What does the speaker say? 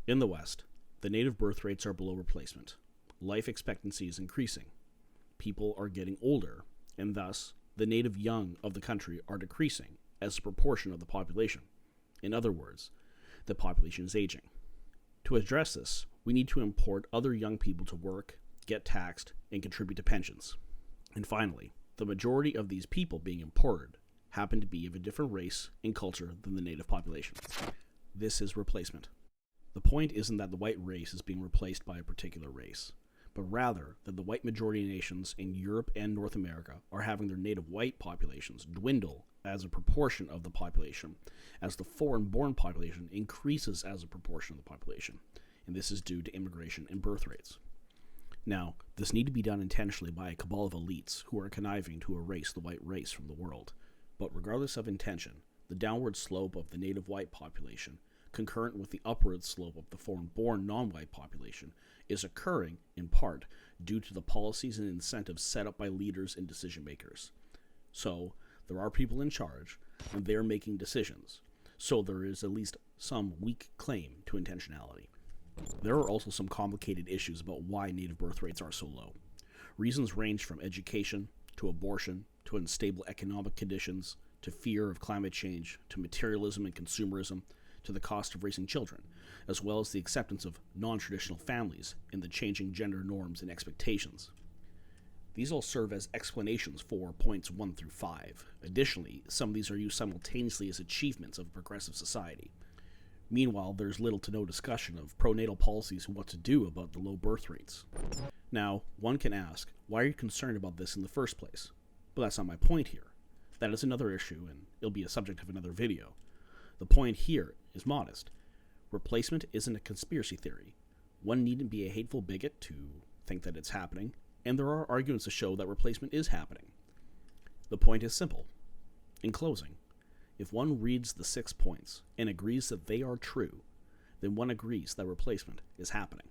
In the West, the native birth rates are below replacement. Life expectancy is increasing. People are getting older, and thus, the native young of the country are decreasing as a proportion of the population. In other words, the population is aging. To address this, we need to import other young people to work, get taxed, and contribute to pensions. And finally, the majority of these people being imported happen to be of a different race and culture than the native population. This is replacement. The point isn't that the white race is being replaced by a particular race, but rather that the white majority nations in Europe and North America are having their native white populations dwindle as a proportion of the population, as the foreign-born population increases as a proportion of the population, and this is due to immigration and birth rates. Now, this need to be done intentionally by a cabal of elites who are conniving to erase the white race from the world, but regardless of intention, the downward slope of the native white population, concurrent with the upward slope of the foreign-born non-white population, is occurring, in part, due to the policies and incentives set up by leaders and decision-makers. So, there are people in charge, and they are making decisions, so there is at least some weak claim to intentionality. There are also some complicated issues about why native birth rates are so low. Reasons range from education, to abortion, to unstable economic conditions, to fear of climate change, to materialism and consumerism, to the cost of raising children, as well as the acceptance of non-traditional families and the changing gender norms and expectations. These all serve as explanations for points 1 through 5. Additionally, some of these are used simultaneously as achievements of a progressive society. Meanwhile, there's little to no discussion of pronatal policies and what to do about the low birth rates. Now, one can ask, why are you concerned about this in the first place? But that's not my point here. That is another issue, and it'll be a subject of another video. The point here is modest. Replacement isn't a conspiracy theory. One needn't be a hateful bigot to think that it's happening, and there are arguments to show that replacement is happening. The point is simple. In closing, if one reads the 6 points and agrees that they are true, then one agrees that replacement is happening.